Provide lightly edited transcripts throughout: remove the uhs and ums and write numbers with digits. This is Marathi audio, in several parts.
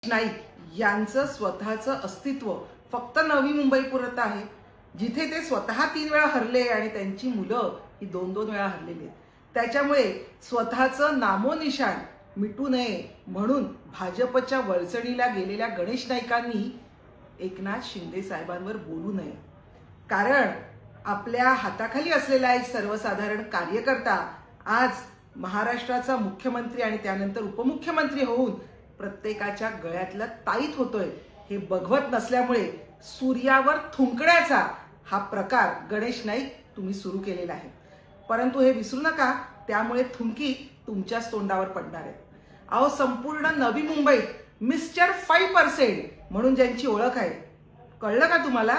नाईक यांचं स्वतःचं अस्तित्व फक्त नवी मुंबई पुरत आहे, जिथे ते स्वतः 3 वेळा हरले आणि त्यांची मुलं ही 2-2 वेळा हरलेली आहेत. त्याच्यामुळे स्वतःचं नामोनिशाण मिटू नये म्हणून भाजपच्या वळचणीला गेलेल्या गणेश नाईकांनी एकनाथ शिंदे साहेबांवर बोलू नये. कारण आपल्या हाताखाली असलेला एक सर्वसाधारण कार्यकर्ता आज महाराष्ट्राचा मुख्यमंत्री आणि त्यानंतर उपमुख्यमंत्री होऊन प्रत्येकाच्या गळ्यातलं ताईत होतोय हे बघवत नसल्यामुळे सूर्यावर थुंकण्याचा हा प्रकार गणेश नाईक तुम्ही सुरू केलेला आहे. परंतु हे विसरू नका, त्यामुळे थुंकी तुमच्याच तोंडावर पडणार आहे. अहो, संपूर्ण नवी मुंबईत मिस्टर 5% म्हणून ज्यांची ओळख आहे, कळलं का तुम्हाला?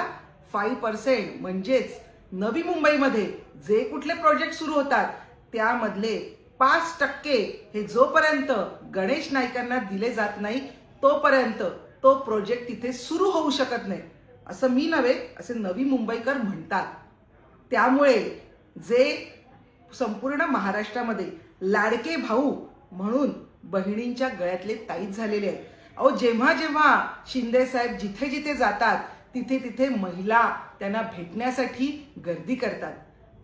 5% म्हणजेच नवी मुंबईमध्ये जे कुठले प्रोजेक्ट सुरू होतात त्यामधले 5% हे जोपर्यंत गणेश नाईकांना दिले जात नाही तोपर्यंत तो प्रोजेक्ट तिथे सुरू होऊ शकत नाही. असं मी नव्हे, असे नवी मुंबईकर म्हणतात. त्यामुळे जे संपूर्ण महाराष्ट्रामध्ये लाडके भाऊ म्हणून बहिणींच्या गळ्यातले ताईत झालेले आहेत. अहो, जेव्हा जेव्हा शिंदे साहेब जिथे जिथे जातात तिथे तिथे महिला त्यांना भेटण्यासाठी गर्दी करतात.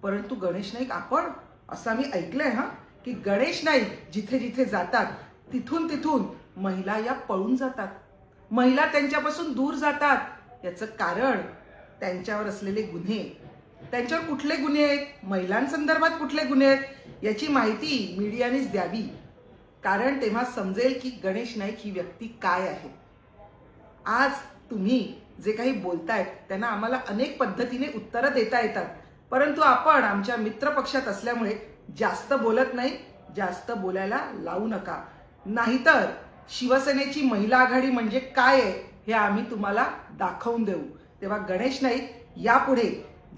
परंतु गणेश नाईक, आपण असं मी ऐकलंय की गणेश नाईक जिथे जिथे जातात तिथून तिथून महिला या पळून जातात, महिला त्यांच्यापासून दूर जातात. याचं कारण त्यांच्यावर असलेले गुन्हे. त्यांच्यावर कुठले गुन्हे आहेत, महिलांसंदर्भात कुठले गुन्हे आहेत, याची माहिती मीडियानेच द्यावी. कारण तेव्हा समजेल की गणेश नाईक ही व्यक्ती काय आहे. आज तुम्ही जे काही बोलतायत त्यांना आम्हाला अनेक पद्धतीने उत्तरं देता येतात, परंतु आपण आमच्या मित्र पक्षात असल्यामुळे जास्त बोलत नाही. जास्त बोलायला लावू नका, नाहीतर शिवसेनेची महिला आघाडी म्हणजे काय आहे हे आम्ही तुम्हाला दाखवून देऊ. तेव्हा गणेश नाईक, यापुढे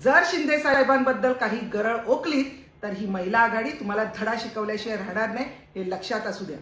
जर शिंदे साहेबांबद्दल काही गरळ ओकलीत तर ही महिला आघाडी तुम्हाला धडा शिकवल्याशिवाय राहणार नाही, हे लक्षात असू द्या.